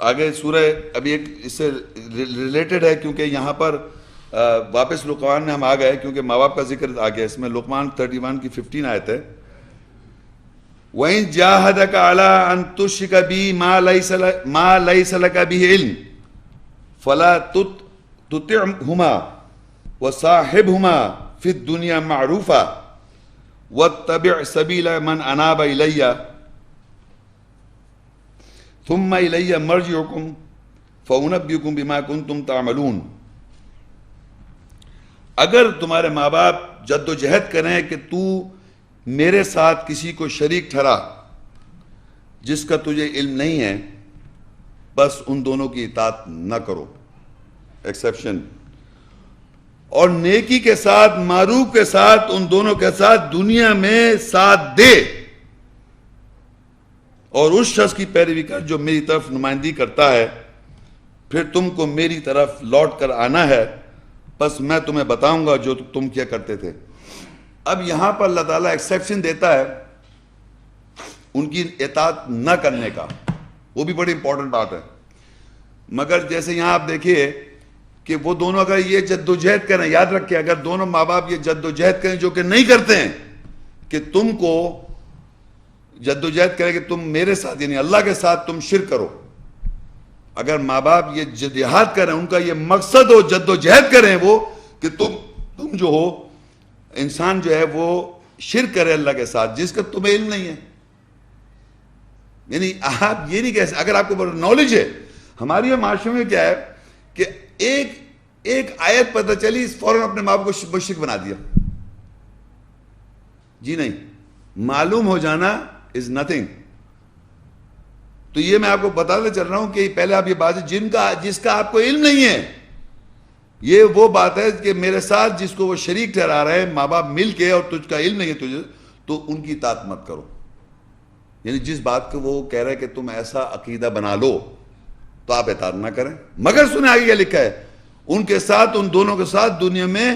آگے سورہ ابھی ایک اس سے ریلیٹڈ ہے، کیونکہ یہاں پر واپس لقمان میں ہم آ گئے، کیونکہ ماں باپ کا ذکر آ گیا. اس میں لقمان 31 کی 15 آیت ہے. وَإِن جَاهَدَكَ عَلَىٰ أَن تُشْرِكَ بِي مَا لَيْسَ لَكَ بِهِ عِلْمٌ فَلَا تُطِعْهُمَا وَصَاحِبْهُمَا فِي الدُّنْيَا مَعْرُوفًا وَاتَّبِعْ سَبِيلَ مَنْ أَنَابَ إِلَيَّ ثُمَّ إِلَيَّ مَرْجِعُكُمْ فَأُنَبِّئُكُمْ بِمَا كُنْتُمْ تَعْمَلُونَ. اگر تمہارے ماں باپ جد و جہد کریں کہ تو میرے ساتھ کسی کو شریک ٹھہرا جس کا تجھے علم نہیں ہے، بس ان دونوں کی اطاعت نہ کرو. ایکسیپشن. اور نیکی کے ساتھ، معروف کے ساتھ، ان دونوں کے ساتھ دنیا میں ساتھ دے، اور اس شخص کی پیروی کر جو میری طرف نمائندگی کرتا ہے. پھر تم کو میری طرف لوٹ کر آنا ہے، بس میں تمہیں بتاؤں گا جو تم کیا کرتے تھے. اب یہاں پر اللہ تعالیٰ ایکسیپشن دیتا ہے ان کی اطاعت نہ کرنے کا. وہ بھی بڑی امپورٹنٹ بات ہے. مگر جیسے یہاں آپ دیکھیے کہ وہ دونوں اگر یہ جد و جہد کریں، یاد رکھیں اگر دونوں ماں باپ یہ جد و جہد کریں جو کہ نہیں کرتے ہیں، کہ تم کو جد و جہد کریں کہ تم میرے ساتھ یعنی اللہ کے ساتھ تم شرک کرو. اگر ماں باپ یہ جدیات کریں، ان کا یہ مقصد ہو جد و جہد کریں وہ کہ تم جو ہو انسان جو ہے وہ شرک کرے اللہ کے ساتھ جس کا تمہیں علم نہیں ہے. یعنی آپ یہ نہیں کہہ سکتے. اگر آپ کو نالج ہے، ہماری معاشرے میں کیا ہے کہ ایک آیت پتہ چلی فوراً اپنے ماں باپ کو مشرک بنا دیا. جی نہیں، معلوم ہو جانا از نتھنگ. تو یہ میں آپ کو بتاتے چل رہا ہوں کہ پہلے آپ یہ بات ہے جس کا آپ کو علم نہیں ہے، یہ وہ بات ہے کہ میرے ساتھ جس کو وہ شریک ٹھہرا رہے ہیں ماں باپ مل کے، اور تجھ کا علم نہیں ہے تجھے، تو ان کی اطاعت مت کرو. یعنی جس بات کو وہ کہہ رہے کہ تم ایسا عقیدہ بنا لو تو آپ اطاعت نہ کریں. مگر سنیں آگے کیا لکھا ہے، ان کے ساتھ، ان دونوں کے ساتھ دنیا میں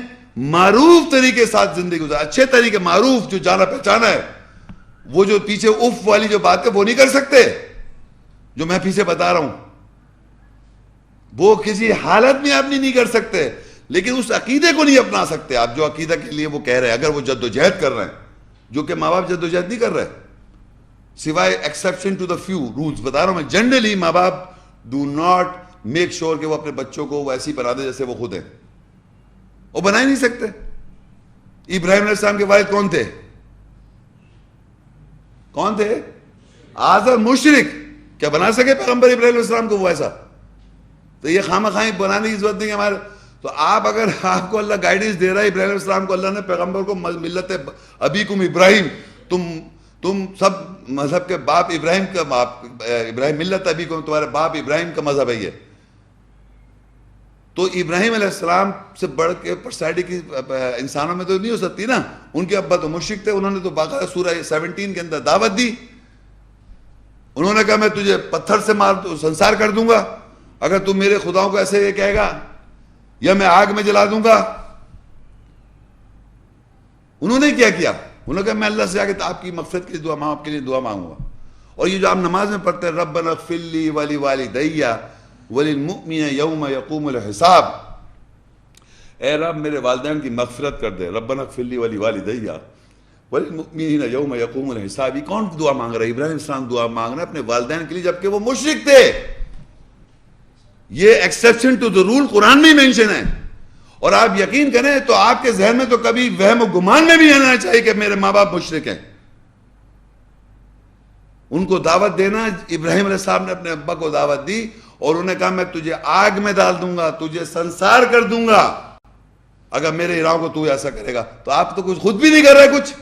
معروف طریقے کے ساتھ زندگی گزار. اچھے طریقے، معروف جو جانا پہچانا ہے. وہ جو پیچھے اف والی جو بات ہے وہ نہیں کر سکتے جو میں پیچھے بتا رہا ہوں، وہ کسی حالت میں آپ نہیں کر سکتے. لیکن اس عقیدے کو نہیں اپنا سکتے آپ جو عقیدہ کے لیے وہ کہہ رہے ہیں. اگر وہ جد و جہد کر رہے ہیں، جو کہ ماں باپ جد و جہد نہیں کر رہے، سوائے exception to the few rules بتا رہا ہوں میں. جنرلی ماں باپ ڈو ناٹ میک شور کہ وہ اپنے بچوں کو ویسی بنا دے جیسے وہ خود ہیں. وہ بنا ہی نہیں سکتے. ابراہیم علیہ السلام کے والد کون تھے؟ کون تھے؟ آزر مشرک. کیا بنا سکے پیغمبر ابراہیم علیہ السلام کو وہ ایسا؟ تو یہ خامہ خواہیں بنانے کی ضرورت نہیں ہے ہمارے. تو اگر آپ کو اللہ گائیڈنس دے رہا ہے، ابراہیم علیہ السلام کو اللہ نے پیغمبر کو ملت ابیکم ابراہیم، تم سب مذہب کے باپ ابراہیم کا ابراہیم ملت ابیکم، تمہارے باپ ابراہیم کا مذہب ہے یہ. تو ابراہیم علیہ السلام سے بڑھ کے پرسنالٹی کی انسانوں میں تو نہیں ہو سکتی نا. ان کے ابا تو مشرک تھے. انہوں نے تو باقاعدہ سورہ 17 کے اندر دعوت دی. انہوں نے کہا میں تجھے پتھر سے مار سنسار کر دوں گا اگر تم میرے خداؤں کو ایسے یہ کہے گا، یا میں آگ میں جلا دوں گا. انہوں نے کیا انہوں نے کہا میں اللہ سے آگے آپ کی مغفرت کی دعا، ماں آپ کے لیے دعا مانگوں گا. اور یہ جو آپ نماز میں پڑھتے ہیں ربنا اغفر لی ولوالدی وللمؤمنین یوم یقوم الحساب، اے رب میرے والدین کی مغفرت کر دے. ربنا اغفر لی ولوالدی وللمؤمنین یوم یقوم الحساب. کون دعا مانگ رہا ہے؟ ابراہیم السلام دعا مانگ رہے ہیں اپنے والدین کے لیے جبکہ وہ مشرک تھے. یہ ایکسیپشن ٹو دا رول قرآن میں ہی مینشن ہے. اور آپ یقین کریں تو آپ کے ذہن میں تو کبھی وہم و گمان میں بھی آنا چاہیے کہ میرے ماں باپ مشرک ہیں. ان کو دعوت دینا، ابراہیم علیہ السلام نے اپنے ابا کو دعوت دی اور انہوں نے کہا میں تجھے آگ میں ڈال دوں گا، تجھے سنسار کر دوں گا اگر میرے ارادوں کو تو ایسا کرے گا. تو آپ تو کچھ خود بھی نہیں کر رہے کچھ.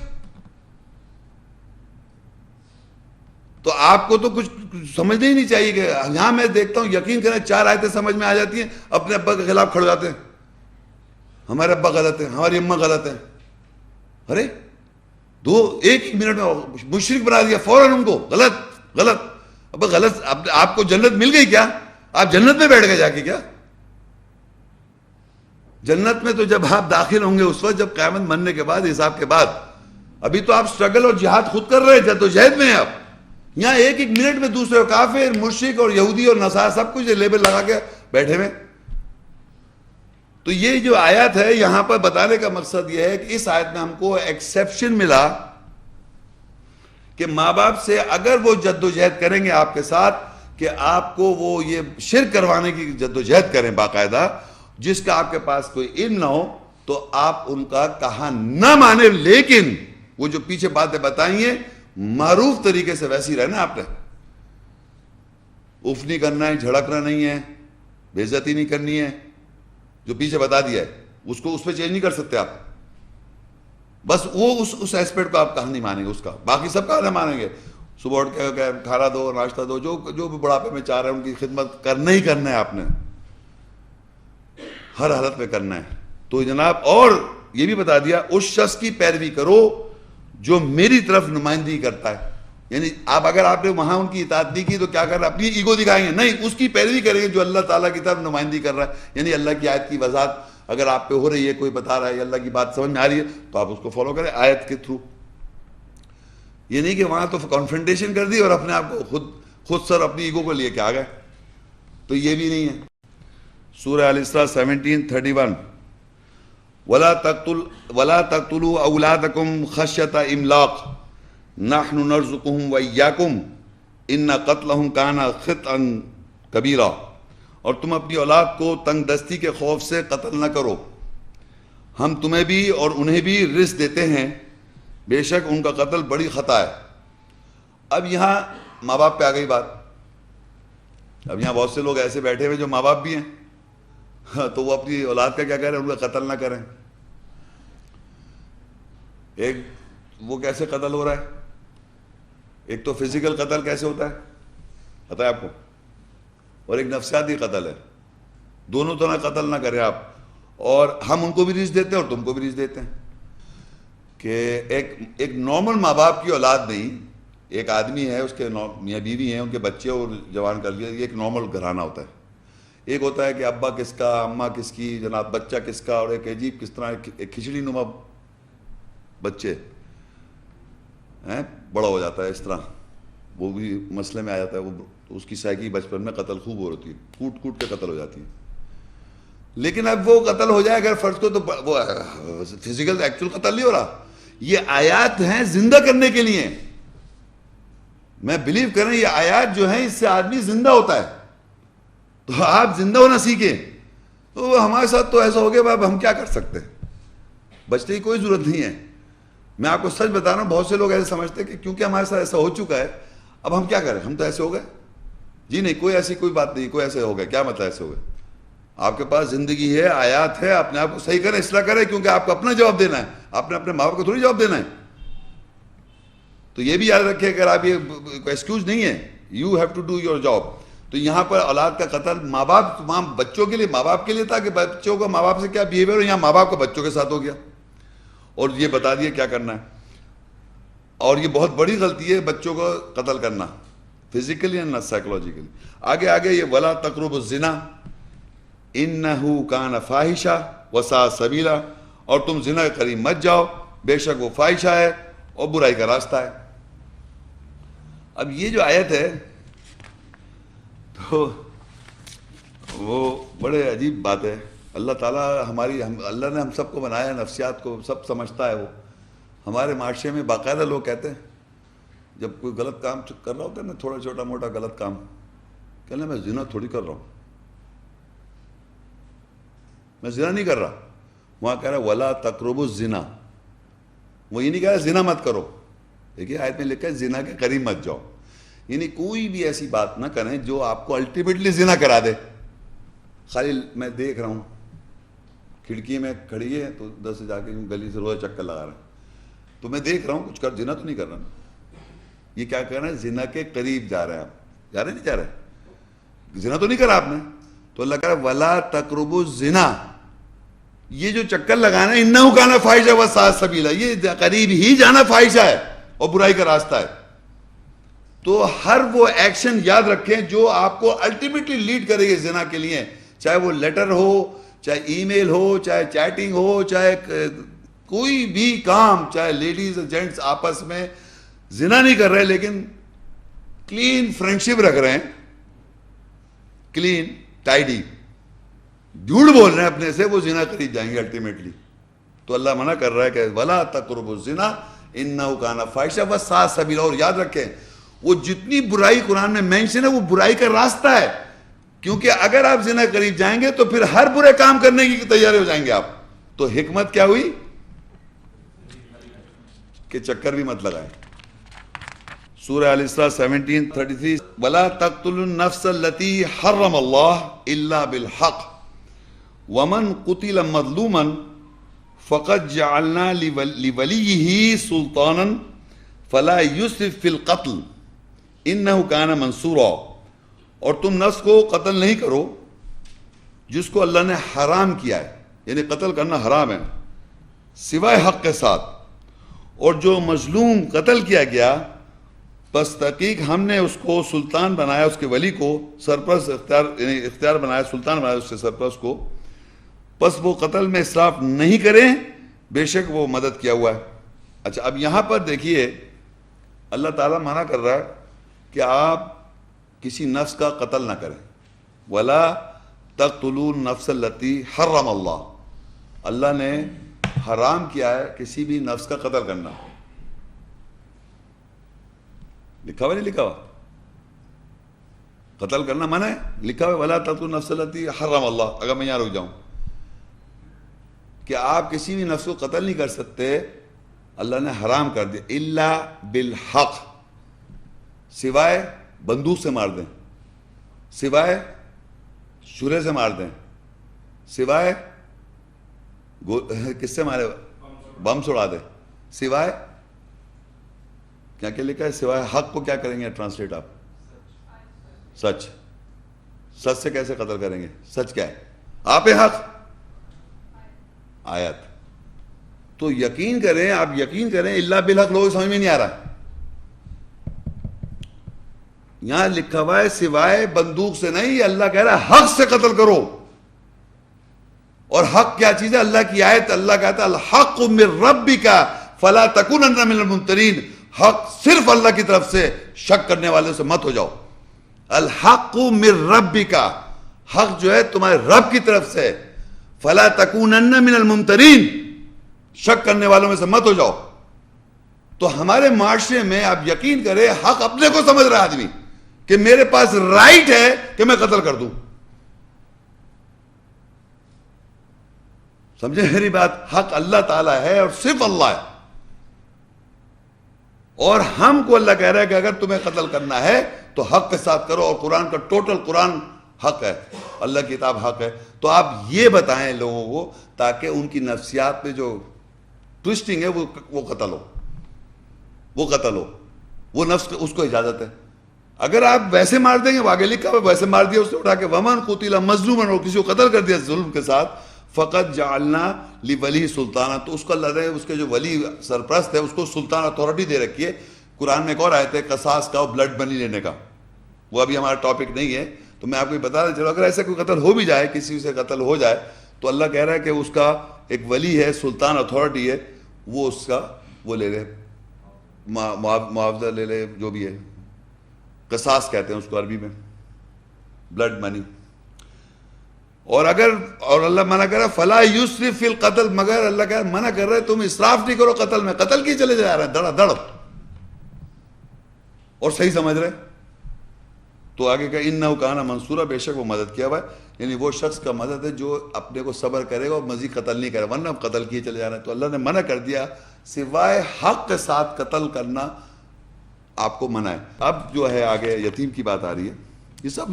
تو آپ کو تو کچھ سمجھنا ہی نہیں چاہیے. کہ یہاں میں دیکھتا ہوں یقین کریں 4 آیتیں سمجھ میں آ جاتی ہیں، اپنے ابا کے خلاف کھڑ جاتے ہیں. ہمارے ابا غلط ہیں، ہماری اماں غلط ہیں. ارے ایک منٹ میں مشرک بنا دیا فوراً ان کو. غلط. اب غلط آپ کو جنت مل گئی کیا؟ آپ جنت میں بیٹھ گئے جا کے کیا؟ جنت میں تو جب آپ داخل ہوں گے اس وقت جب قیامت مرنے کے بعد، حساب کے بعد. ابھی تو آپ سٹرگل اور جہاد خود کر رہے ہیں، جد و جہد میں ہیں آپ. یہاں ایک ایک منٹ میں دوسرے کو کافر، مشرک اور یہودی اور نصارہ سب کچھ لیبل لگا کے بیٹھے ہوئے. تو یہ جو آیت ہے یہاں پر بتانے کا مقصد یہ ہے کہ اس آیت میں ہم کو ایکسیپشن ملا کہ ماں باپ سے اگر وہ جد و جہد کریں گے آپ کے ساتھ کہ آپ کو وہ یہ شرک کروانے کی جد و جہد کریں باقاعدہ، جس کا آپ کے پاس کوئی علم نہ ہو، تو آپ ان کا کہا نہ مانیں. لیکن وہ جو پیچھے باتیں بتائی ہیں معروف طریقے سے ویسی رہنا. آپ نے اف نہیں کرنا ہے، جھڑکنا نہیں ہے، بے عزتی نہیں کرنی ہے، جو پیچھے بتا دیا ہے اس کو اس پہ چینج نہیں کر سکتے آپ. بس وہ اس ایسپیکٹ کو آپ کہاں نہیں مانیں گے، اس کا باقی سب کہاں نہیں مانیں گے. صبح اٹھ کے کھانا دو، ناشتہ دو، جو بھی بڑھاپے میں چاہ رہے ہیں ان کی خدمت کرنا ہی کرنا ہے، آپ نے ہر حالت میں کرنا ہے. تو جناب اور یہ بھی بتا دیا اس شخص کی پیروی کرو جو میری طرف نمائندگی کرتا ہے. یعنی اگر آپ نے وہاں ان کی اطاعت نہیں کی تو کیا کر رہے ہیں، اپنی ایگو دکھائیں گے؟ نہیں، اس کی پیروی کریں گے جو اللہ تعالیٰ کی طرف نمائندگی کر رہا ہے. یعنی اللہ کی آیت کی وضاحت اگر آپ پہ ہو رہی ہے، کوئی بتا رہا ہے، اللہ کی بات سمجھ میں آ رہی ہے، تو آپ اس کو فالو کریں آیت کے تھرو. یہ نہیں کہ وہاں تو کانفرنٹیشن کر دی اور اپنے آپ کو خود سر اپنی ایگو کو لے کے آ گئے، تو یہ بھی نہیں ہے. سورہ الاسراء 17:31 وَلَا تَقْتُلُوا أَوْلَادَكُمْ خَشْيَةَ إِمْلَاقٍ نَحْنُ نَرْزُقُهُمْ وَإِيَّاكُمْ إِنَّ قَتْلَهُمْ كَانَ خِطْئًا كَبِيرًا. اور تم اپنی اولاد کو تنگ دستی کے خوف سے قتل نہ کرو، ہم تمہیں بھی اور انہیں بھی رزق دیتے ہیں، بے شک ان کا قتل بڑی خطا ہے. اب یہاں ماں باپ پہ آ گئی بات. اب یہاں بہت سے لوگ ایسے بیٹھے ہوئے جو ماں باپ بھی ہیں، تو وہ اپنی اولاد کا کیا کہہ رہے ہیں، ان کا قتل نہ کریں. ایک وہ کیسے قتل ہو رہا ہے، ایک تو فزیکل قتل کیسے ہوتا ہے پتہ ہے آپ کو، اور ایک نفسیاتی قتل ہے. دونوں طرح قتل نہ کریں آپ. اور ہم ان کو بھی رزق دیتے ہیں اور تم کو بھی رزق دیتے ہیں. کہ ایک نارمل ماں باپ کی اولاد نہیں، ایک آدمی ہے، اس کے میاں بیوی ہیں، ان کے بچے اور جوان کر لیا، یہ ایک نارمل گھرانہ ہوتا ہے. ایک ہوتا ہے کہ ابا کس کا، اماں کس کی، جناب بچہ کس کا، اور ایک عجیب کس طرح ایک کھچڑی نما بچے ہیں، بڑا ہو جاتا ہے اس طرح، وہ بھی مسئلے میں آ جاتا ہے. وہ اس کی سائیکی بچپن میں قتل خوب ہو رہی ہے، کوٹ کوٹ کے قتل ہو جاتی ہے. لیکن اب وہ قتل ہو جائے اگر فرض کو، تو وہ فزیکل ایکچوئل قتل نہیں ہو رہا. یہ آیات ہیں زندہ کرنے کے لیے. میں بلیو کریں یہ آیات جو ہیں اس سے آدمی زندہ ہوتا ہے. تو آپ زندہ ہونا سیکھیں. تو ہمارے ساتھ تو ایسا ہو گیا، اب ہم کیا کر سکتے ہیں، بچنے کی کوئی ضرورت نہیں ہے. میں آپ کو سچ بتا رہا ہوں، بہت سے لوگ ایسے سمجھتے ہیں کہ کیونکہ ہمارے ساتھ ایسا ہو چکا ہے اب ہم کیا کریں، ہم تو ایسے ہو گئے. جی نہیں، کوئی ایسی کوئی بات نہیں، کوئی ایسے ہو گئے. کیا مطلب ایسے ہو گئے؟ آپ کے پاس زندگی ہے، آیات ہے، اپنے آپ کو صحیح کریں، اصلاح کریں، کیونکہ آپ کو اپنا جواب دینا ہے، آپ نے اپنے ماں باپ کو تھوڑی جواب دینا ہے. تو یہ بھی یاد رکھیں، اگر آپ یہ ایکسکیوز نہیں ہے، you have to do your job. تو یہاں پر اولاد کا قتل ماں باپ بچوں کے لیے، ماں باپ کے لیے تھا کہ بچوں کو ماں باپ سے کیا بیہیویئر ہو، یہاں ماں باپ کو بچوں کے ساتھ ہو گیا اور یہ بتا دیا کیا کرنا ہے. اور یہ بہت بڑی غلطی ہے بچوں کو قتل کرنا، فزیکلی نہ سائیکولوجیکلی. آگے یہ ولا تقربوا الزنا انہ کان فاحشہ وساء سبیلا، اور تم زنا کے قریب مت جاؤ، بے شک وہ فاحشہ ہے اور برائی کا راستہ ہے. اب یہ جو آیت ہے تو وہ بڑے عجیب بات ہے. اللہ تعالیٰ اللہ نے ہم سب کو بنایا، نفسیات کو سب سمجھتا ہے. وہ ہمارے معاشرے میں باقاعدہ لوگ کہتے ہیں جب کوئی غلط کام کر رہا ہوتا ہے نا، تھوڑا چھوٹا موٹا غلط کام، کہنا میں زنا تھوڑی کر رہا ہوں، میں زنا نہیں کر رہا. وہاں کہہ رہا ہے ولا تقربوا الزنا، وہ یہ نہیں کہہ رہا زنا مت کرو. دیکھیے آیت میں لکھا ہے زنا کے قریب مت جاؤ. یعنی کوئی بھی ایسی بات نہ کریں جو آپ کو الٹیمیٹلی زنا کرا دے. خالی میں دیکھ رہا ہوں کھڑکی میں کھڑی ہے تو ادھر سے جا کے گلی سے روز چکر لگا رہا ہے، تو میں دیکھ رہا ہوں کچھ زنا تو نہیں کر رہا. یہ کیا کر رہے ہیں، زنا کے قریب جا رہے ہیں. آپ جا رہے نہیں جا رہے، زنا تو نہیں کرا آپ نے. تو اللہ کہہ رہا ہے ولا تقربوا الزنا، یہ جو چکر لگانا ہے انہ کان فاحشہ وساء سبیلا، یہ قریب ہی جانا فاحشہ ہے اور برائی کا راستہ ہے. تو ہر وہ ایکشن یاد رکھیں جو آپ کو الٹیمیٹلی لیڈ کرے گی زنا کے لیے، چاہے وہ لیٹر ہو، چاہے ای میل ہو، چاہے چیٹنگ ہو، چاہے کوئی بھی کام، چاہے لیڈیز اور جینٹس آپس میں زنا نہیں کر رہے لیکن کلین فرینڈشپ رکھ رہے ہیں, کلین ٹائڈی, جھوٹ بول رہے ہیں اپنے سے, وہ زنا قریب جائیں گے الٹیمیٹلی. تو اللہ منع کر رہا ہے کہ وَلَا تَقْرَبُوا الزِّنَا إِنَّهُ كَانَ فَاحِشَةً وَسَاءَ سَبِيلًا. اور یاد رکھیں وہ جتنی برائی قرآن میں مینشن ہے وہ برائی کا راستہ ہے, کیونکہ اگر آپ زنا قریب جائیں گے تو پھر ہر برے کام کرنے کی تیار ہو جائیں گے آپ. تو حکمت کیا ہوئی کہ چکر بھی مت لگائیں. سورہ الاسراء 17:33 وَلَا تَقْتُلُوا النَّفْسَ الَّتِي حَرَّمَ اللَّهُ إِلَّا بِالْحَقِّ وَمَنْ قُتِلَ مَظْلُومًا فَقَدْ جَعَلْنَا لِوَلِيِّهِ سُلْطَانًا فَلَا يُسْرِفْ فِي الْقَتْلِ إِنَّهُ كَانَ مَنْصُورًا. اور تم نفس کو قتل نہیں کرو جس کو اللہ نے حرام کیا ہے, یعنی قتل کرنا حرام ہے سوائے حق کے ساتھ, اور جو مظلوم قتل کیا گیا بس تحقیق ہم نے اس کو سلطان بنایا, اس کے ولی کو سرپرست اختیار بنایا, سلطان بنایا اس کے سرپرست کو, بس وہ قتل میں اسراف نہیں کریں, بے شک وہ مدد کیا ہوا ہے. اچھا اب یہاں پر دیکھیے اللہ تعالیٰ منع کر رہا ہے کہ آپ کسی نفس کا قتل نہ کریں. وَلَا تَقْتُلُوا النَّفْسَ الَّتِي حَرَّمَ اللَّهُ, اللہ نے حرام کیا ہے کسی بھی نفس کا قتل کرنا. لکھا ہوا نہیں لکھا ہوا, قتل کرنا منع ہے, لکھا ہوا وَلَا تَقْتُلُوا النَّفْسَ الَّتِي حَرَّمَ اللَّهُ. اگر میں یہاں رک جاؤں کہ آپ کسی بھی نفس کو قتل نہیں کر سکتے, اللہ نے حرام کر دیا. الا بالحق, سوائے بندوق سے مار دیں, سوائے شورے سے مار دیں, سوائے کس سے مارے بم سے اڑا دیں, سوائے کیا کیا لکھا ہے, سوائے حق کو کیا کریں گے ٹرانسلیٹ آپ, سچ. سچ سے کیسے قتل کریں گے, سچ کیا ہے, آپ حق آیت. تو یقین کریں, آپ یقین کریں, اللہ بالحق لوگوں سمجھ میں نہیں آ رہا. یہاں لکھا ہوا ہے سوائے بندوق سے نہیں, اللہ کہہ رہا ہے حق سے قتل کرو. اور حق کیا چیز ہے, اللہ کی آیت, اللہ کہتا ہے الحق من ربک فلا تکونن من الممترین, حق صرف اللہ کی طرف سے, شک کرنے والے سے مت ہو جاؤ. الحق من ربک, حق جو ہے تمہارے رب کی طرف سے, فلا تکونن من الممترین, شک کرنے والوں میں سے مت ہو جاؤ. تو ہمارے معاشرے میں آپ یقین کریں حق اپنے کو سمجھ رہا ہے آدمی کہ میرے پاس رائٹ ہے کہ میں قتل کر دوں. سمجھے میری بات, حق اللہ تعالیٰ ہے اور صرف اللہ ہے, اور ہم کو اللہ کہہ رہا ہے کہ اگر تمہیں قتل کرنا ہے تو حق کے ساتھ کرو, اور قرآن کا ٹوٹل قرآن حق ہے, اللہ کی کتاب حق ہے. تو آپ یہ بتائیں لوگوں کو تاکہ ان کی نفسیات میں جو ٹوسٹنگ ہے وہ قتل ہو, وہ قتل ہو, وہ نفس اس کو اجازت ہے. اگر آپ ویسے مار دیں گے, وہ آگے لکھا ہوا ویسے مار دیا, اس نے اٹھا کے ومن قتل مظلوما, اور کسی کو قتل کر دیا ظلم کے ساتھ, فقط جعلنا لولی سلطانہ, تو اس کو اللہ نے اس کے جو ولی سرپرست ہے اس کو سلطان اتھارٹی دے رکھی ہے. قرآن میں ایک اور آیت ہے قصاص کا, بلڈ منی لینے کا, وہ ابھی ہمارا ٹاپک نہیں ہے, تو میں آپ کو بتا دیں چلو اگر ایسا کوئی قتل ہو بھی جائے, کسی سے قتل ہو جائے, تو اللہ کہہ رہا ہے کہ اس کا ایک ولی ہے, سلطان اتھارٹی ہے, وہ اس کا وہ لے لے, معاوضہ لے لے, جو بھی ہے, قصاص کہتے ہیں اس کو عربی میں, بلڈ منی. اور اگر اور اللہ منع کر رہا ہے فلا یسرف فی القتل, مگر اللہ کہہ رہا منع کر رہا ہے تم اسراف نہیں کرو قتل میں, قتل کی چلے جا رہا ہے دڑا دڑ, اور صحیح سمجھ رہے. تو آگے کہ انہ کان منصورا, بے شک وہ مدد کیا ہوا ہے, یعنی وہ شخص کا مدد ہے جو اپنے کو صبر کرے گا اور مزید قتل نہیں کرے, ورنہ قتل کیے چلے جا رہے ہیں. تو اللہ نے منع کر دیا سوائے حق کے ساتھ قتل کرنا آپ کو منع ہے. اب جو ہے آگے یتیم کی بات آ رہی ہے, یہ سب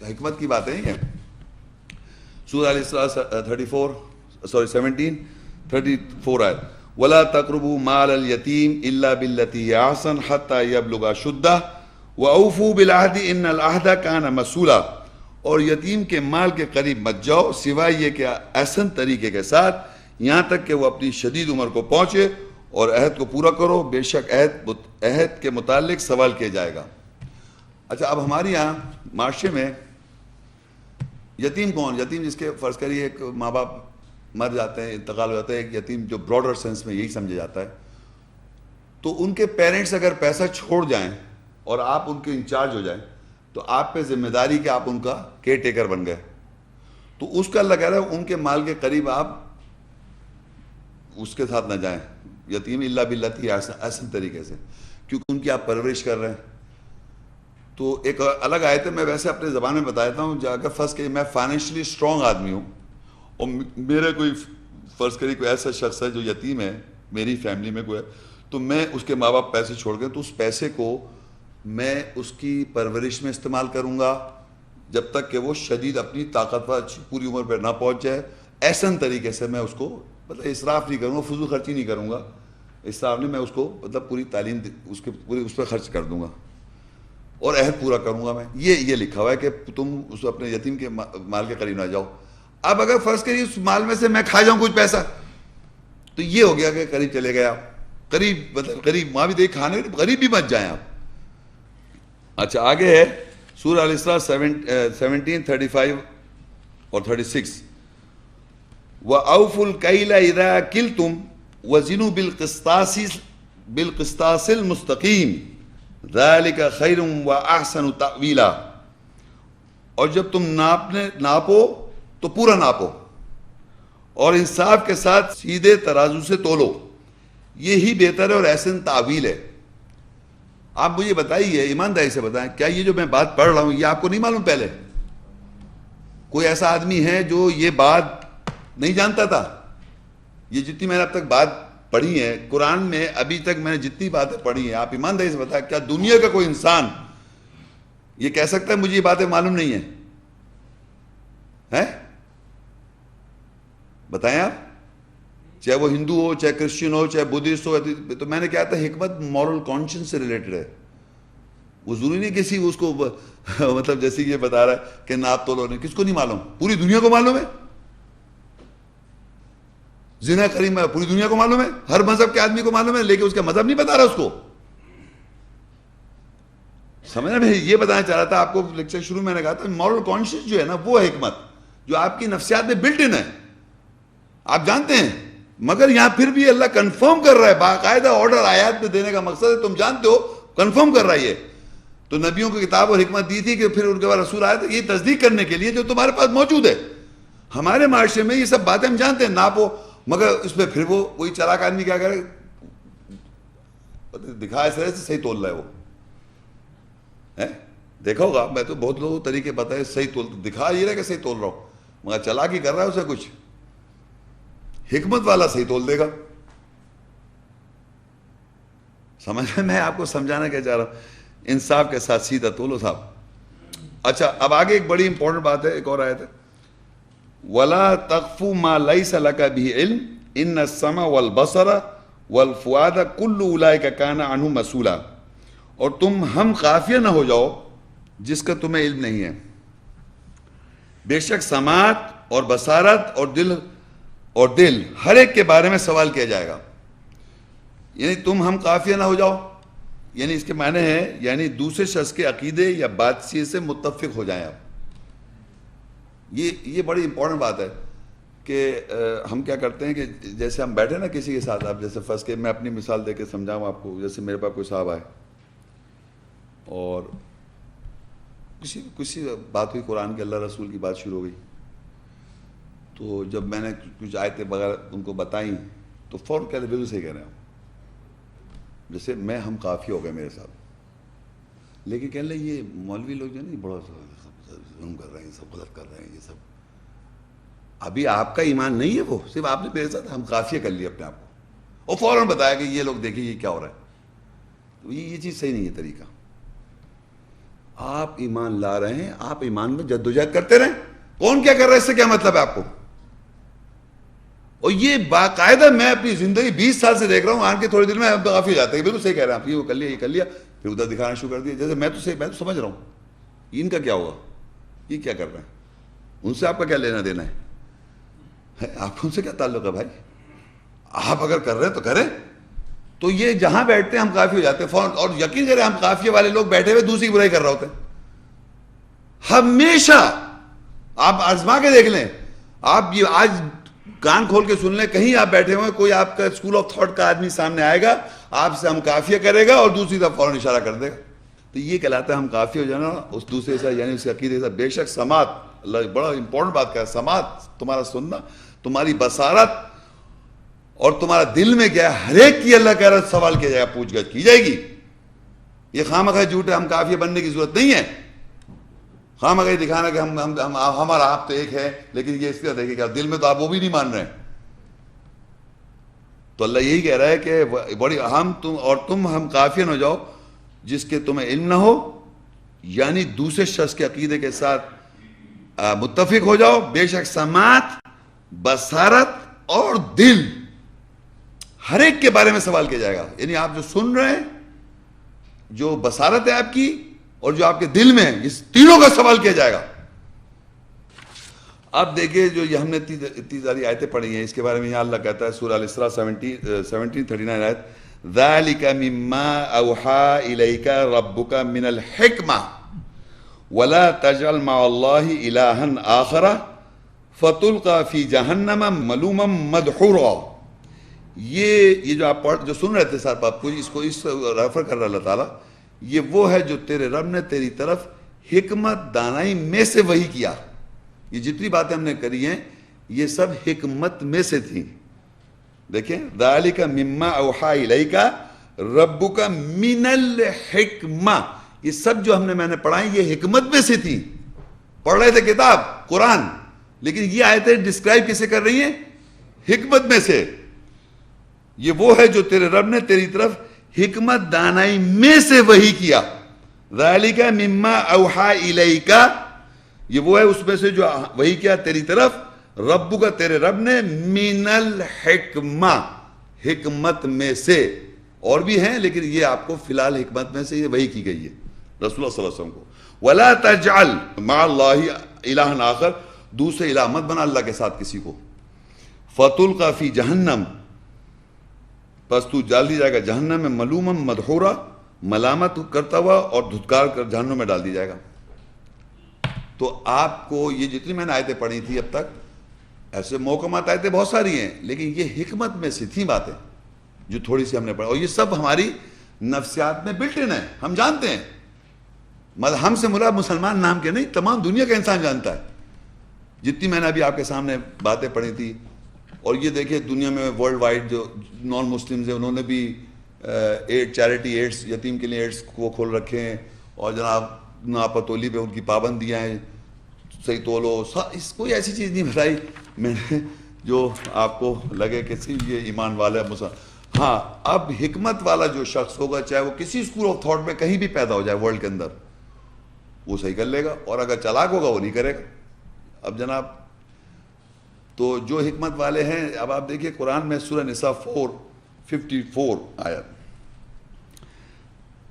حکمت کی باتیں ہیں. سورہ الاسراء 17:34 آیت وَلَا تَقْرَبُوا مَالَ الْيَتِيمِ إِلَّا بِالَّتِي هِيَ أَحْسَنُ حَتَّى يَبْلُغَ أَشُدَّهُ وَأَوْفُوا بِالْعَهْدِ إِنَّ الْعَهْدَ كَانَ مَسْئُولًا. اور یتیم کے مال کے قریب مت جاؤ سوائے یہ کہ احسن طریقے کے ساتھ, یہاں تک کہ وہ اپنی شدید عمر کو پہنچے, اور عہد کو پورا کرو, بے شک عہد کے متعلق سوال کیا جائے گا. اچھا اب ہمارے یہاں معاشرے میں یتیم کون, یتیم جس کے فرض کریے ایک ماں باپ مر جاتے ہیں, انتقال ہو جاتا ہے, ایک یتیم جو براڈر سینس میں یہی سمجھا جاتا ہے. تو ان کے پیرنٹس اگر پیسہ چھوڑ جائیں اور آپ ان کے انچارج ہو جائیں تو آپ پہ ذمہ داری کہ آپ ان کا کیئر ٹیکر بن گئے. تو اس کا اللہ کہہ رہا ہے ان کے مال کے قریب آپ اس کے ساتھ نہ جائیں, یتیم اللہ باللتی احسن طریقے سے, کیونکہ ان کی آپ پرورش کر رہے ہیں. تو ایک الگ آیت ہے, میں ویسے اپنے زبان میں بتاتا ہوں, جا کر فرض کہ میں فائنینشلی اسٹرانگ آدمی ہوں اور میرے کوئی فرض کری کوئی ایسا شخص ہے جو یتیم ہے میری فیملی میں کوئی ہے, تو میں اس کے ماں باپ پیسے چھوڑ گئے تو اس پیسے کو میں اس کی پرورش میں استعمال کروں گا جب تک کہ وہ شدید اپنی طاقتور پوری عمر پہ نہ پہنچ جائے. احسن طریقے سے میں اس کو مطلب اسراف نہیں کروں گا, فضول خرچی نہیں کروں گا, اسراف نہیں, میں اس کو مطلب پوری تعلیم اس کے پوری اس پہ خرچ کر دوں گا اور عہد پورا کروں گا میں. یہ لکھا ہوا ہے کہ تم اس اپنے یتیم کے مال کے قریب نہ جاؤ. اب اگر فرض کریے اس مال میں سے میں کھا جاؤں کچھ پیسہ تو یہ ہو گیا کہ قریب چلے گئے آپ, قریب مطلب قریب وہاں بھی دیکھ کھانے قریب بھی مت جائیں آپ. اچھا آگے ہے سورہ الاسراء 17:35 اور 36, وَأَوْفُوا الْكَيْلَ إِذَا كِلْتُمْ وَزِنُوا بِالْقِسْطَاسِ الْمُسْتَقِيمِ ذَلِكَ خَيْرٌ وَأَحْسَنُ تَأْوِيلًا. اور جب تم ناپو تو پورا ناپو اور انصاف کے ساتھ سیدھے ترازو سے تولو, یہی بہتر ہے اور احسن تعویل ہے. آپ مجھے بتائیے, ایمانداری سے بتائیں, کیا یہ جو میں بات پڑھ رہا ہوں یہ آپ کو نہیں معلوم پہلے؟ کوئی ایسا آدمی ہے جو یہ بات نہیں جانتا تھا؟ یہ جتنی میں نے اب تک بات پڑھی ہے قرآن میں, ابھی تک میں نے جتنی باتیں پڑھی ہیں, آپ ایمانداری سے بتائیں کیا دنیا کا کوئی انسان یہ کہہ سکتا ہے مجھے یہ باتیں معلوم نہیں ہیں؟ بتائیں آپ, چاہے وہ ہندو ہو, چاہے کرسچن ہو, چاہے بدھسٹ ہو. تو میں نے کہا تھا حکمت مورل کانشنس سے ریلیٹڈ ہے. وہ ضروری نہیں کسی اس کو مطلب جیسے یہ بتا رہا ہے کہ ناپ تولو نہیں, کس کو نہیں معلوم؟ پوری دنیا کو معلوم ہے. زنا کریم ہے پوری دنیا کو معلوم ہے, ہر مذہب کے آدمی کو معلوم ہے, لیکن اس کا مذہب نہیں بتا رہا اس کو. سمجھنا, میں یہ بتانا چاہ رہا تھا آپ کو لیکچر شروع میں نے کہا تھا مورل کانشنس جو ہے نا وہ حکمت جو آپ کی نفسیات میں بلٹ ان ہے, آپ جانتے ہیں. مگر یہاں پھر بھی اللہ کنفرم کر رہا ہے, باقاعدہ آرڈر آیات میں دینے کا مقصد ہے, تم جانتے ہو, کنفرم کر رہا ہے. یہ تو نبیوں کو کتاب اور حکمت دی تھی کہ پھر ان کے بعد رسول آئے تھے یہ تصدیق کرنے کے لیے جو تمہارے پاس موجود ہے. ہمارے معاشرے میں یہ سب باتیں ہم جانتے ہیں, ناپو, مگر اس میں پھر وہی چلاک آدمی کیا کرے, دکھا اس طرح سے صحیح تول رہا ہے. وہ دیکھا ہوگا, میں تو بہت لوگوں طریقے بتائے صحیح تول, دکھا یہ رہا کہ صحیح تول رہا ہوں, مگر چلاک ہی کر رہا ہے اسے کچھ. حکمت والا صحیح تول دے گا. سمجھ میں آپ کو سمجھانا کیا چاہ رہا ہوں, انصاف کے ساتھ سیدھا تولو صاحب. اچھا اب آگے ایک بڑی امپورٹنٹ بات ہے, ایک اور آیت ہے, وَلَا تَقْفُ مَا لَيْسَ لَكَ بِهِ عِلْمٍ إِنَّ السَّمْعَ وَالْبَصَرَ وَالْفُؤَادَ كُلُّ أُولَٰئِكَ كَانَ عَنْهُ مسؤولا. اور تم ہم قافیہ نہ ہو جاؤ جس کا تمہیں علم نہیں ہے, بے شک سماعت اور بصارت اور دل ہر ایک کے بارے میں سوال کیا جائے گا. یعنی تم ہم قافیہ نہ ہو جاؤ, یعنی اس کے معنی ہے یعنی دوسرے شخص کے عقیدے یا باتچیت سے متفق ہو جائیں آپ. یہ بڑی امپورٹنٹ بات ہے کہ ہم کیا کرتے ہیں کہ جیسے ہم بیٹھے نا کسی کے ساتھ, آپ جیسے فرض کہ میں اپنی مثال دے کے سمجھاؤں آپ کو, جیسے میرے پاس کوئی صاحب آئے اور کسی بات ہوئی قرآن کی, اللہ رسول کی بات شروع ہو گئی, تو جب میں نے کچھ آیتیں بغیر ان کو بتائیں تو فوراً کہہ رہے بالکل صحیح کہہ رہے ہیں, جیسے میں ہم کافی ہو گئے میرے ساتھ, لیکن کہہ لیں یہ مولوی لوگ جو نہیں بڑا ظلم کر رہے ہیں, سب غلط کر رہے ہیں, یہ سب ابھی آپ کا ایمان نہیں ہے, وہ صرف آپ نے میرے ساتھ ہم کافیہ کر لیا اپنے آپ کو اور فوراً بتایا کہ یہ لوگ دیکھیں یہ کیا ہو رہا ہے. تو یہ چیز صحیح نہیں ہے طریقہ. آپ ایمان لا رہے ہیں, آپ ایمان میں جدوجہد کرتے رہیں, کون کیا کر رہا ہے اس سے کیا مطلب ہے آپ کو. اور یہ باقاعدہ میں اپنی زندگی 20 سال سے دیکھ رہا ہوں, آن کے تھوڑے دن میں کافی ہو جاتا ہے, بالکل صحیح کہہ رہے ہیں آپ, یہ وہ کر لیا, یہ کر لیا, پھر ادھر دکھانا شروع کر دیا. جیسے میں تو سمجھ رہا ہوں ان کا کیا ہوگا, یہ کیا کر رہے ہیں, ان سے آپ کا کیا لینا دینا ہے, آپ کو ان سے کیا تعلق ہے بھائی. آپ اگر کر رہے ہیں تو کریں. تو یہ جہاں بیٹھتے ہیں ہم کافی ہو جاتے ہیں فوراً, اور یقین کریں ہم کافیے والے لوگ بیٹھے ہوئے دوسری برائی کر رہے ہوتے ہیں ہمیشہ. آپ آزما کے دیکھ لیں, آپ یہ آج کان کھول کے سن لیں, کہیں آپ بیٹھے ہوئے کوئی آپ کا اسکول آف تھاٹ کا آدمی سامنے آئے گا, آپ سے ہم کافیہ کرے گا اور دوسری طرف فوراً اشارہ کر دے گا. تو یہ کہلاتا ہے ہم کافی ہو جانا اس دوسرے سے، یعنی اس عقیدے سے. بے شک سماعت، اللہ بڑا امپورٹنٹ بات کہا، سماعت تمہارا سننا، تمہاری بصارت اور تمہارا دل میں کیا ہے، ہر ایک کی اللہ کہہ رہا ہے سوال کیا جائے گا، پوچھ گچھ کی جائے گی. یہ خواہ جھوٹ ہے، ہم کافی بننے کی ضرورت نہیں ہے. خواہ دکھانا کہ ہمارا آپ تو ایک ہے، لیکن یہ اس کا دیکھے گا دل میں تو آپ وہ بھی نہیں مان رہے ہیں. تو اللہ یہی کہہ رہا ہے کہ بڑی ہم کافین ہو جاؤ جس کے تمہیں علم نہ ہو، یعنی دوسرے شخص کے عقیدے کے ساتھ متفق ہو جاؤ. بے شک سماعت، بصارت اور دل، ہر ایک کے بارے میں سوال کیا جائے گا. یعنی آپ جو سن رہے ہیں، جو بصارت ہے آپ کی، اور جو آپ کے دل میں ہے، اس تینوں کا سوال کیا جائے گا. اب دیکھیں جو یہ ہم نے اتنی ساری آیتیں پڑھی ہیں، اس کے بارے میں یہاں اللہ کہتا ہے سورہ الاسراء 17:39 آیت، ذَلِكَ مِمَّا أَوْحَى إِلَيْكَ رَبُّكَ مِنَ الْحِكْمَةِ وَلَا تَجْعَلْ مَعَ اللَّهِ إِلَٰهًا آخَرَ فَتُلْقَىٰ فِي جَهَنَّمَ مَلُومًا مَدْحُورًا. یہ جو آپ جو سن رہے تھے صاحب، آپ کو اس کو ریفر کر رہا اللہ تعالیٰ، یہ وہ ہے جو تیرے رب نے تیری طرف حکمت دانائی میں سے وحی کیا. یہ جتنی باتیں ہم نے کری ہیں یہ سب حکمت میں سے تھیں. دیکھیں، ذَلِكَ مِمَّا أَوْحَى إِلَيْكَ رَبُّكَ مِنَ الْحِكْمَةِ، یہ سب جو میں نے پڑھائیں یہ حکمت میں سے تھیں. پڑھ رہے تھے کتاب قرآن، لیکن یہ آیتیں ڈسکرائب کسے کر رہی ہیں؟ حکمت میں سے. یہ وہ ہے جو تیرے رب نے تیری طرف حکمت دانائی میں سے وحی کیا. ذَلِكَ مِمَّا أَوْحَى إِلَيْكَ، یہ وہ ہے اس میں سے جو وحی کیا تیری طرف، رب کا تیرے رب نے، من الحکمہ، حکمت میں سے. اور بھی ہیں لیکن یہ آپ کو فی الحال حکمت میں سے یہ وحی کی گئی ہے رسول اللہ صلی اللہ علیہ وسلم کو. وَلَا تَجْعَلْ مَعَ اللَّهِ إِلَٰهًا آخر، دوسرے الہ مت بنا اللہ کے ساتھ کسی کو. فَتُلْقَىٰ فِي جَهَنَّمَ، پس تو ڈال دی جائے گا جہنم میں، ملومم مدحورا، ملامت کرتا ہوا اور دھتکار کر جہنم میں ڈال دی جائے گا. تو آپ کو یہ جتنی میں نے آیتیں پڑھی تھی اب تک، ایسے محکمات آیتیں بہت ساری ہیں، لیکن یہ حکمت میں سے تھیں باتیں جو تھوڑی سی ہم نے پڑھی، اور یہ سب ہماری نفسیات میں بلٹ ان ہے، ہم جانتے ہیں. ہم سے مراد مسلمان نام کے نہیں، تمام دنیا کا انسان جانتا ہے جتنی میں نے ابھی آپ کے سامنے باتیں پڑھی تھی. اور یہ دیکھیں دنیا میں ورلڈ وائڈ جو نان مسلمز ہیں انہوں نے بھی چیریٹی ایڈس، یتیم کے لیے ایڈس کو کھول رکھے ہیں، اور جناب ناپتولی پہ ان کی پابندیاں ہیں، صحیح تولو. اس کوئی ایسی چیز نہیں بتائی میں نے جو آپ کو لگے کہ صرف یہ ایمان والا ہے مسلمان. ہاں، اب حکمت والا جو شخص ہوگا، چاہے وہ کسی اسکول آف تھاٹ میں کہیں بھی پیدا ہو جائے ورلڈ کے اندر، وہ صحیح کر لے گا، اور اگر چالاک ہوگا وہ نہیں کرے گا. اب جناب تو جو حکمت والے ہیں، اب آپ دیکھیے قرآن میں سورہ نساء 4:54 آیت،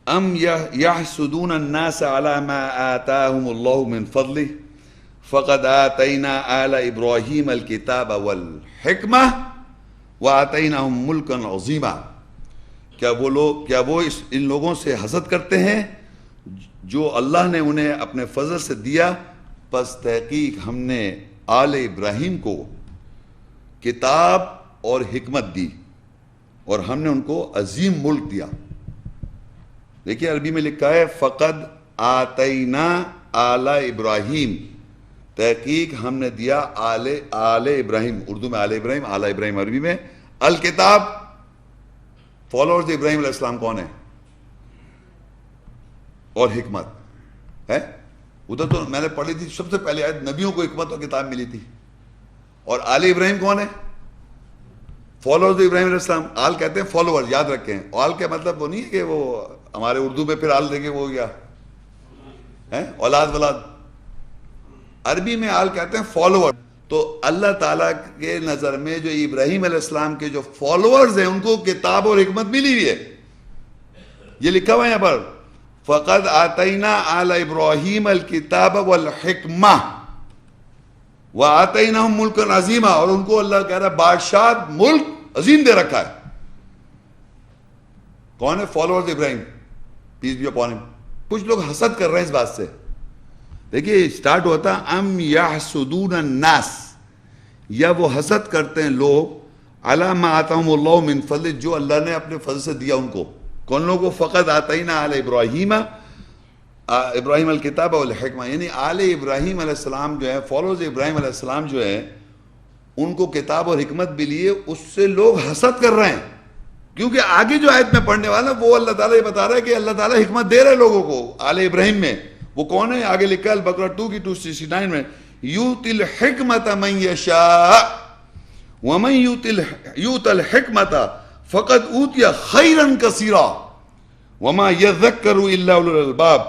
ام یحسدون الناس علی ما آتاہم اللہ من فضلہ فقد آتینا آل ابراہیم الکتاب والحکمہ وآتیناہم ملکا عظیما. کیا وہ ان لوگوں سے حسد کرتے ہیں جو اللہ نے انہیں اپنے فضل سے دیا؟ پس تحقیق ہم نے آل ابراہیم کو کتاب اور حکمت دی، اور ہم نے ان کو عظیم ملک دیا. دیکھیے عربی میں لکھا ہے فقد آتینا آل ابراہیم، تحقیق ہم نے دیا آل ابراہیم، اردو میں آل ابراہیم، آل ابراہیم عربی میں. الکتاب، فالوورز ابراہیم علیہ السلام کون ہیں؟ اور حکمت ہے. ادھر تو میں نے پڑھی تھی سب سے پہلے آیت، نبیوں کو حکمت اور کتاب ملی تھی. اور آل ابراہیم کون ہے؟ فالوورز ابراہیم علیہ السلام. آل کہتے ہیں فالوور، یاد رکھیں. آل کا مطلب وہ نہیں ہے کہ وہ ہمارے اردو میں پھر آل دیکھیں وہ گیا ہے اولاد ولاد. عربی میں آل کہتے ہیں فالوور. تو اللہ تعالیٰ کے نظر میں جو ابراہیم علیہ السلام کے جو فالوورز ہیں ان کو کتاب اور حکمت ملی ہوئی ہے. یہ لکھا ہوا ہے یہاں پر فقد آتینا آل ابراہیم الکتاب والحکمہ وآتیناہم ملکا عظیما، اور ان کو اللہ کہہ رہا ہے بادشاہ ملک عظیم دے رکھا ہے. کون ہے؟ Followers Ibrahim, peace be upon him. کچھ لوگ حسد کر رہے ہیں اس بات سے. دیکھیے اسٹارٹ ہوتا ام یحسدون الناس، یا وہ حسد کرتے ہیں لوگ علی ما آتاہم اللہ من فضل، جو اللہ نے اپنے فضل سے دیا ان کو. کون لوگوں کو؟ فقد آتینا آل ابراہیم، ابراہیم الکتاب والحکمہ، یعنی آل ابراہیم علیہ السلام جو ہے، فالوز ابراہیم علیہ السلام جو ہے، ان کو کتاب اور حکمت بھی لیے. اس سے لوگ حسد کر رہے ہیں، کیونکہ آگے جو آیت میں پڑھنے والا وہ اللہ تعالیٰ یہ بتا رہا ہے کہ اللہ تعالیٰ حکمت دے رہے لوگوں کو آل ابراہیم میں. وہ کون ہے؟ آگے لکھا ہے البقرہ 2 کی 269 میں، یؤتی الحکمت من یشاء ومن یؤت الحکمت فقد اوتی خیرا کثیرا وما یذکر الا اولو الالباب.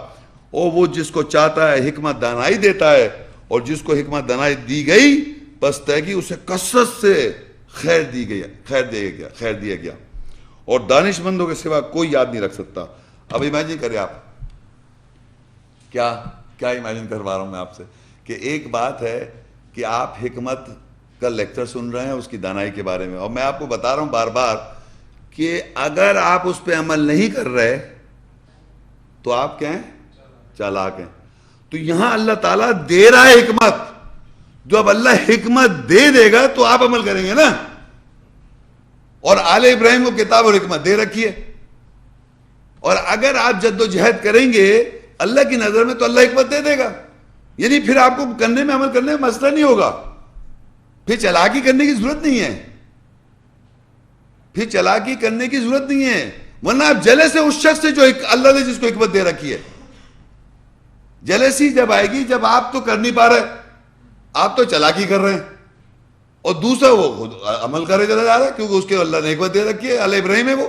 اور وہ جس کو چاہتا ہے حکمت دانائی دیتا ہے، اور جس کو حکمت دانائی دی گئی بس طے اسے کثرت سے خیر دیا گیا، اور دانش مندوں کے سوا کوئی یاد نہیں رکھ سکتا. اب امیجن کریں آپ، کیا امیجن کروا رہا ہوں میں آپ سے، کہ ایک بات ہے کہ آپ حکمت کا لیکچر سن رہے ہیں اس کی دانائی کے بارے میں، اور میں آپ کو بتا رہا ہوں بار بار کہ اگر آپ اس پہ عمل نہیں کر رہے تو آپ کیا ہیں؟ چالاک ہیں. تو یہاں اللہ تعالیٰ دے رہا ہے حکمت، جو اب اللہ حکمت دے گا تو آپ عمل کریں گے نا. اور آل ابراہیم کو کتاب اور حکمت دے رکھی ہے، اور اگر آپ جد و جہد کریں گے اللہ کی نظر میں تو اللہ حکمت دے گا. یعنی پھر آپ کو کرنے میں، عمل کرنے میں مسئلہ نہیں ہوگا، پھر چالاکی کرنے کی ضرورت نہیں ہے، ورنہ آپ جلے سے اس شخص سے جو اللہ نے جس کو حکمت دے رکھی ہے. جلیسی جب آئے گی جب آپ تو کر نہیں پا رہے، آپ تو چالاکی کر رہے ہیں، اور دوسرا وہ خود عمل کرے چلا جا رہا ہے کیونکہ اس کے اللہ نے حکمت دے رکھی ہے، آل ابراہیم ہے وہ.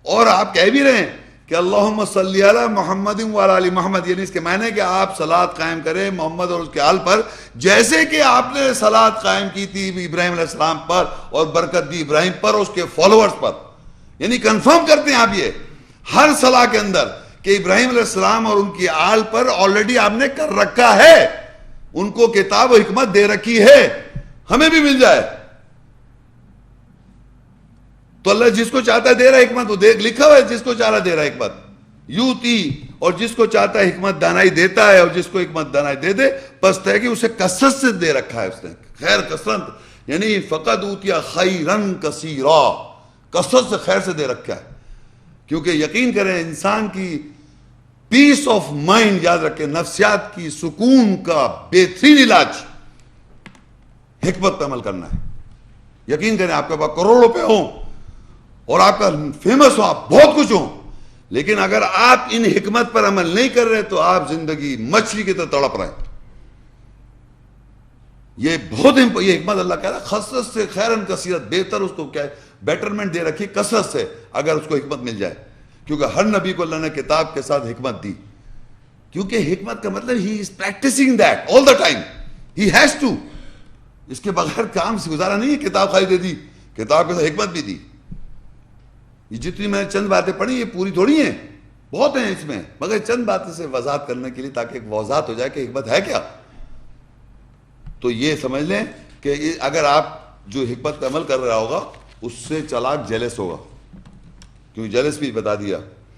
اور آپ کہہ بھی رہے ہیں کہ اللہم صلی علی محمد وعلی آل محمد، یعنی اس کے معنی کہ آپ صلاۃ قائم کریں محمد اور اس کے آل پر، جیسے کہ آپ نے صلاۃ قائم کی تھی ابراہیم علیہ السلام پر اور برکت دی ابراہیم پر اور اس کے فالوورز پر. یعنی کنفرم کرتے ہیں آپ یہ ہر صلاح کے اندر کہ ابراہیم علیہ السلام اور ان کی آل پر آلریڈی آپ نے کر رکھا ہے، ان کو کتاب و حکمت دے رکھی ہے، ہمیں بھی مل جائے. تو اللہ جس کو چاہتا ہے دے رہا ہے حکمت، وہ لکھا ہوا ہے جس کو چاہ رہا دے رہا ہے حکمت یوتی، اور جس کو چاہتا ہے حکمت دانائی دیتا ہے، اور جس کو حکمت دانائی دے پس ہے کہ اسے کثرت سے دے رکھا ہے، اس نے خیر کثرت، یعنی فقد اوتیا خیرن کثیرا، کثرت سے خیر سے دے رکھا ہے. کیونکہ یقین کریں انسان کی پیس آف مائنڈ، یاد رکھیں نفسیات کی سکون کا بہترین علاج حکمت پہ عمل کرنا ہے. یقین کریں آپ کے پاس کروڑ روپے ہوں اور آپ کا فیمس ہو، آپ بہت کچھ ہوں، لیکن اگر آپ ان حکمت پر عمل نہیں کر رہے تو آپ زندگی مچھلی کی طرح تڑپ رہے ہیں. یہ بہت یہ حکمت اللہ کہہ رہا ہے کثرت سے خیرن کثیرت، بہتر اس کو کیا ہے بیٹرمنٹ دے رکھی کثرت سے، اگر اس کو حکمت مل جائے. کیونکہ ہر نبی کو اللہ نے کتاب کے ساتھ حکمت دی، کیونکہ حکمت کا مطلب ہی is practising that all the time, he has to. اس کے بغیر کام سے گزارا نہیں ہے. کتاب خالی دے دی، کتاب کے ساتھ حکمت بھی دی. یہ جتنی میں نے چند باتیں پڑھی یہ پوری تھوڑی ہیں، بہت ہیں اس میں، مگر چند باتیں سے وضاحت کرنے کے لیے تاکہ ایک وضاحت ہو جائے کہ حکمت ہے کیا. تو یہ سمجھ لیں کہ اگر آپ جو حکمت پہ عمل کر رہا ہوگا اس سے چالاک جیلس ہوگا، کیونکہ جیلس بھی بتا دیا